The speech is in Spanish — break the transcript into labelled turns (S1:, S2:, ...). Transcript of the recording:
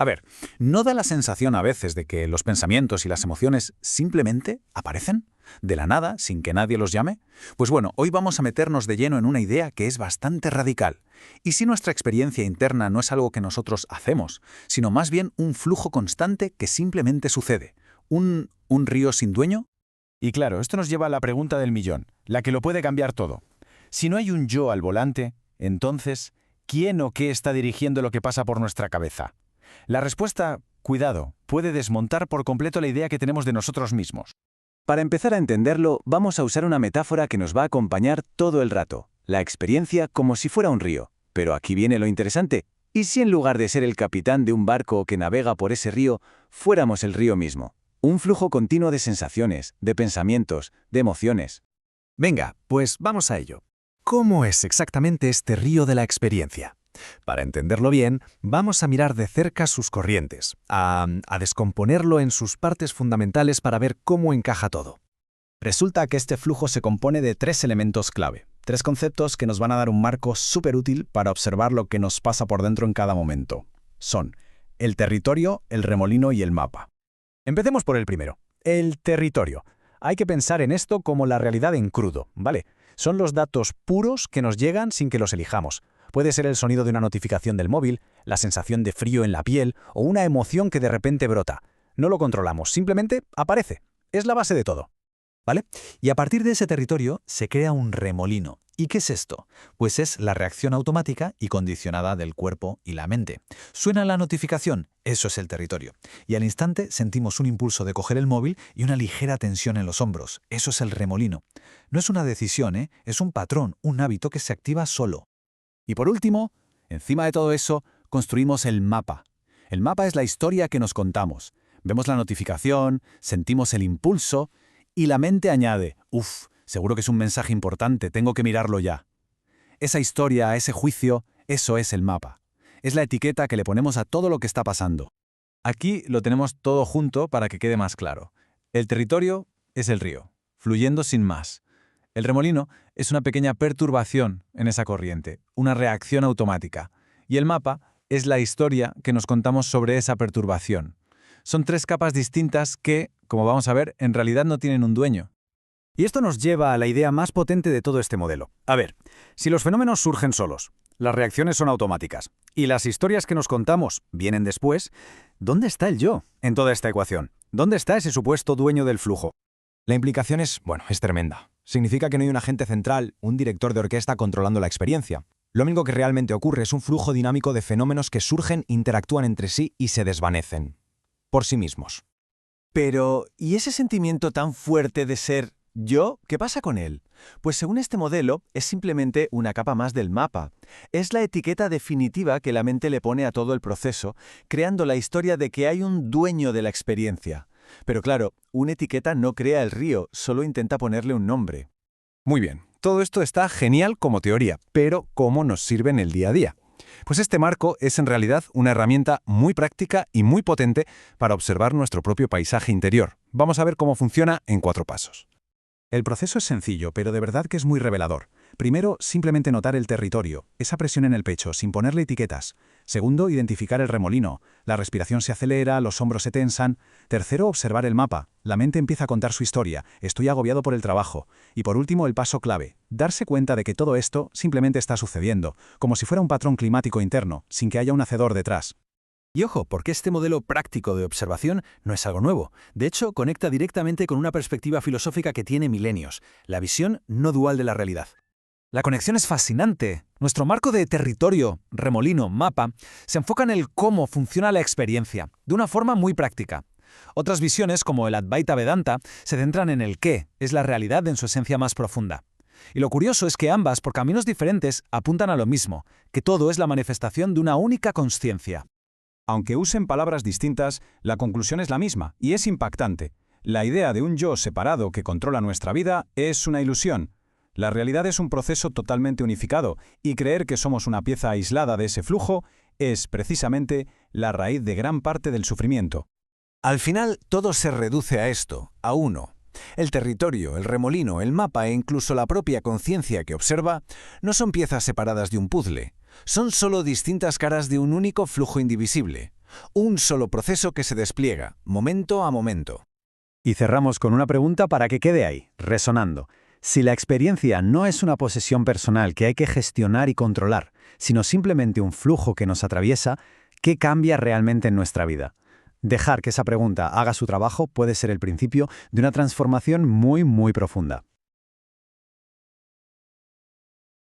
S1: A ver, ¿no da la sensación a veces de que los pensamientos y las emociones simplemente aparecen? ¿De la nada, sin que nadie los llame? Pues bueno, hoy vamos a meternos de lleno en una idea que es bastante radical. ¿Y si nuestra experiencia interna no es algo que nosotros hacemos, sino más bien un flujo constante que simplemente sucede? ¿Un río sin dueño?
S2: Y claro, esto nos lleva a la pregunta del millón, la que lo puede cambiar todo. Si no hay un yo al volante, entonces, ¿quién o qué está dirigiendo lo que pasa por nuestra cabeza? La respuesta, cuidado, puede desmontar por completo la idea que tenemos de nosotros mismos.
S3: Para empezar a entenderlo, vamos a usar una metáfora que nos va a acompañar todo el rato, la experiencia como si fuera un río. Pero aquí viene lo interesante. ¿Y si en lugar de ser el capitán de un barco que navega por ese río, fuéramos el río mismo? Un flujo continuo de sensaciones, de pensamientos, de emociones.
S4: Venga, pues vamos a ello. ¿Cómo es exactamente este río de la experiencia? Para entenderlo bien, vamos a mirar de cerca sus corrientes, a descomponerlo en sus partes fundamentales para ver cómo encaja todo.
S5: Resulta que este flujo se compone de tres elementos clave, tres conceptos que nos van a dar un marco súper útil para observar lo que nos pasa por dentro en cada momento. Son el territorio, el remolino y el mapa.
S4: Empecemos por el primero, el territorio. Hay que pensar en esto como la realidad en crudo, ¿vale? Son los datos puros que nos llegan sin que los elijamos. Puede ser el sonido de una notificación del móvil, la sensación de frío en la piel o una emoción que de repente brota. No lo controlamos, simplemente aparece. Es la base de todo.
S6: ¿Vale? Y a partir de ese territorio se crea un remolino. ¿Y qué es esto? Pues es la reacción automática y condicionada del cuerpo y la mente. Suena la notificación, eso es el territorio. Y al instante sentimos un impulso de coger el móvil y una ligera tensión en los hombros. Eso es el remolino. No es una decisión, es un patrón, un hábito que se activa solo.
S1: Y por último, encima de todo eso, construimos el mapa. El mapa es la historia que nos contamos. Vemos la notificación, sentimos el impulso y la mente añade, seguro que es un mensaje importante, tengo que mirarlo ya. Esa historia, ese juicio, eso es el mapa. Es la etiqueta que le ponemos a todo lo que está pasando.
S2: Aquí lo tenemos todo junto para que quede más claro. El territorio es el río, fluyendo sin más. El remolino es una pequeña perturbación en esa corriente, una reacción automática. Y el mapa es la historia que nos contamos sobre esa perturbación. Son tres capas distintas que, como vamos a ver, en realidad no tienen un dueño.
S4: Y esto nos lleva a la idea más potente de todo este modelo. A ver, si los fenómenos surgen solos, las reacciones son automáticas, y las historias que nos contamos vienen después, ¿dónde está el yo en toda esta ecuación? ¿Dónde está ese supuesto dueño del flujo?
S7: La implicación es tremenda. Significa que no hay un agente central, un director de orquesta controlando la experiencia. Lo único que realmente ocurre es un flujo dinámico de fenómenos que surgen, interactúan entre sí y se desvanecen. Por sí mismos.
S3: Pero, ¿y ese sentimiento tan fuerte de ser yo? ¿Qué pasa con él? Pues según este modelo, es simplemente una capa más del mapa. Es la etiqueta definitiva que la mente le pone a todo el proceso, creando la historia de que hay un dueño de la experiencia. Pero claro, una etiqueta no crea el río, solo intenta ponerle un nombre.
S2: Muy bien, todo esto está genial como teoría, pero ¿cómo nos sirve en el día a día? Pues este marco es en realidad una herramienta muy práctica y muy potente para observar nuestro propio paisaje interior. Vamos a ver cómo funciona en 4 pasos.
S1: El proceso es sencillo, pero de verdad que es muy revelador. Primero, simplemente notar el territorio, esa presión en el pecho, sin ponerle etiquetas. Segundo, identificar el remolino. La respiración se acelera, los hombros se tensan. Tercero, observar el mapa. La mente empieza a contar su historia. Estoy agobiado por el trabajo. Y por último, el paso clave. Darse cuenta de que todo esto simplemente está sucediendo, como si fuera un patrón climático interno, sin que haya un hacedor detrás.
S6: Y ojo, porque este modelo práctico de observación no es algo nuevo. De hecho, conecta directamente con una perspectiva filosófica que tiene milenios, la visión no dual de la realidad. La conexión es fascinante. Nuestro marco de territorio, remolino, mapa, se enfoca en el cómo funciona la experiencia, de una forma muy práctica. Otras visiones, como el Advaita Vedanta, se centran en el qué, es la realidad en su esencia más profunda. Y lo curioso es que ambas, por caminos diferentes, apuntan a lo mismo, que todo es la manifestación de una única consciencia.
S2: Aunque usen palabras distintas, la conclusión es la misma, y es impactante. La idea de un yo separado que controla nuestra vida es una ilusión. La realidad es un proceso totalmente unificado, y creer que somos una pieza aislada de ese flujo es, precisamente, la raíz de gran parte del sufrimiento.
S4: Al final, todo se reduce a esto, a uno. El territorio, el remolino, el mapa e incluso la propia conciencia que observa no son piezas separadas de un puzzle. Son solo distintas caras de un único flujo indivisible.
S3: Un solo proceso que se despliega, momento a momento.
S4: Y cerramos con una pregunta para que quede ahí, resonando. Si la experiencia no es una posesión personal que hay que gestionar y controlar, sino simplemente un flujo que nos atraviesa, ¿qué cambia realmente en nuestra vida? Dejar que esa pregunta haga su trabajo puede ser el principio de una transformación muy, muy profunda.